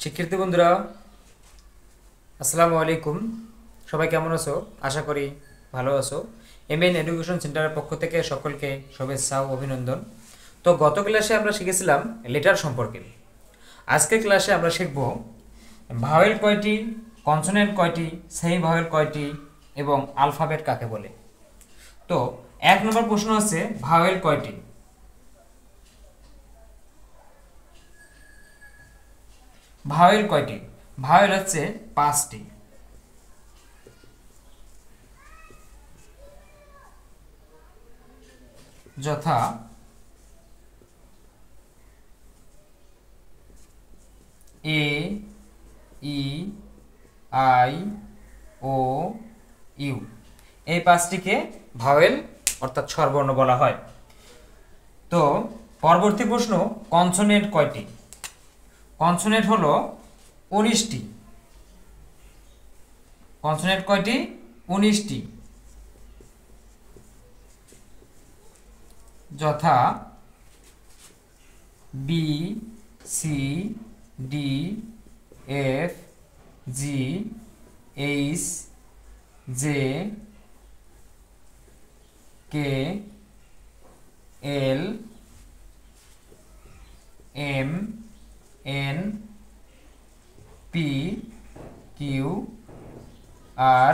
শিক্ষার্থী বন্ধুরা, আসসালামু আলাইকুম। সবাই কেমন আছো? আশা করি ভালো আছো। এমএন এডুকেশন সেন্টারের পক্ষ থেকে সকলকে শুভেচ্ছা ও অভিনন্দন। তো গত ক্লাসে আমরা শিখেছিলাম লেটার সম্পর্কে। আজকের ক্লাসে আমরা শিখব ভাওয়েল কয়টি, কনসোনেন্ট কয়টি, সেমি ভাওয়েল কয়টি এবং আলফাবেট কাকে বলে। তো 1 নম্বর প্রশ্ন হচ্ছে ভাওয়েল কয়টি। ভাওয়েল কয়টি? ভাওয়েল হচ্ছে 5টি। যথা এ, ই, আই, ও, ইউ। এই 5টিকে ভাওয়েল অর্থাৎ স্বরবর্ণ বলা হয়। তো পরবর্তী প্রশ্ন, কনসোনেন্ট কয়টি? কনসোনেন্ট হলো 19টি। কনসোনেন্ট কয়টি? 19টি। যথা B, C, D, F, G, H, J, K, L, M, N, P, Q, R,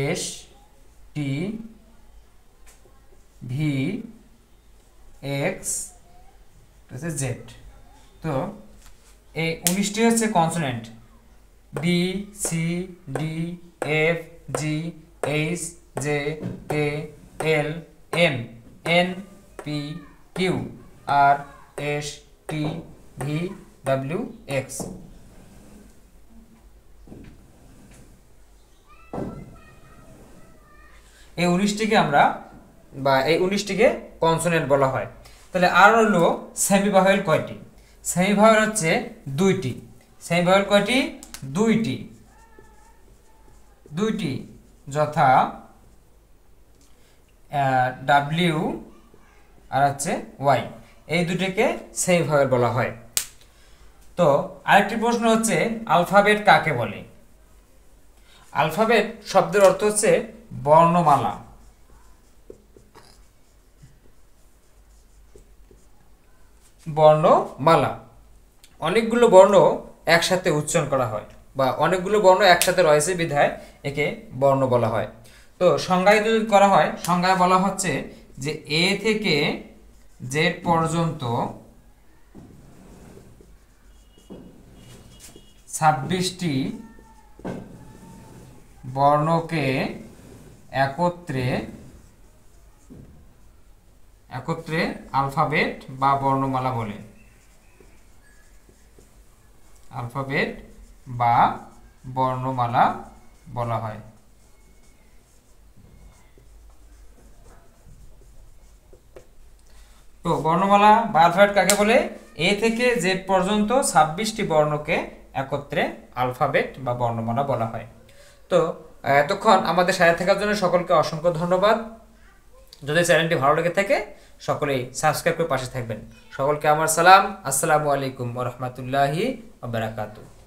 S, T, V, X, Z. তো এই 19টি হচ্ছে consonant. B, C, D, F, G, H, J, K, L, M, N, P, Q, R, S, T, V, W, X. এই 19টিকে আমরা এই 19টিকে consonant বলা হয়। তাহলে আর হলো সেমি ভাওয়েল কয়টি? সেমি ভাওয়েল হচ্ছে 2টি। সেমি ভাওয়েল কয়টি? 2টি। 2টি। যথা ডাব্লিউ আর হচ্ছে ওয়াই। এই দুটিকে সেমি ভাওয়েল বলা হয়। তো আরেকটি প্রশ্ন হচ্ছে আলফাবেট কাকে বলে? আলফাবেট শব্দের অর্থ হচ্ছে বর্ণমালা। বর্ণমালা অনেকগুলো বর্ণ একসাথে উচ্চারণ করা হয়, বা অনেকগুলো বর্ণ একসাথে রয়েছে বিধায় একে বর্ণ বলা হয়। তো সংজ্ঞায়িত করা হয়, সংজ্ঞায় বলা হচ্ছে যে এ থেকে জেড পর্যন্ত 26টি বর্ণকে একত্রে আলফাবেট বা বর্ণমালা বলে। আলফাবেট বা বর্ণমালা বলা হয়। তো বর্ণমালা বা আলফাবেট কাকে বলে? এ থেকে জেড পর্যন্ত 26টি বর্ণকে একত্রে আলফাবেট বা বর্ণমালা বলা হয়। তো এতক্ষণ আমাদের সাথে থাকার জন্য সকলকে অসংখ্য ধন্যবাদ। যদি চ্যানেলটি ভালো লেগে থাকে সকলেই সাবস্ক্রাইব করে পাশে থাকবেন। সকলকে আমার সালাম। আসসালামু আলাইকুম ওয়া রাহমাতুল্লাহি ওয়া বারাকাতুহু।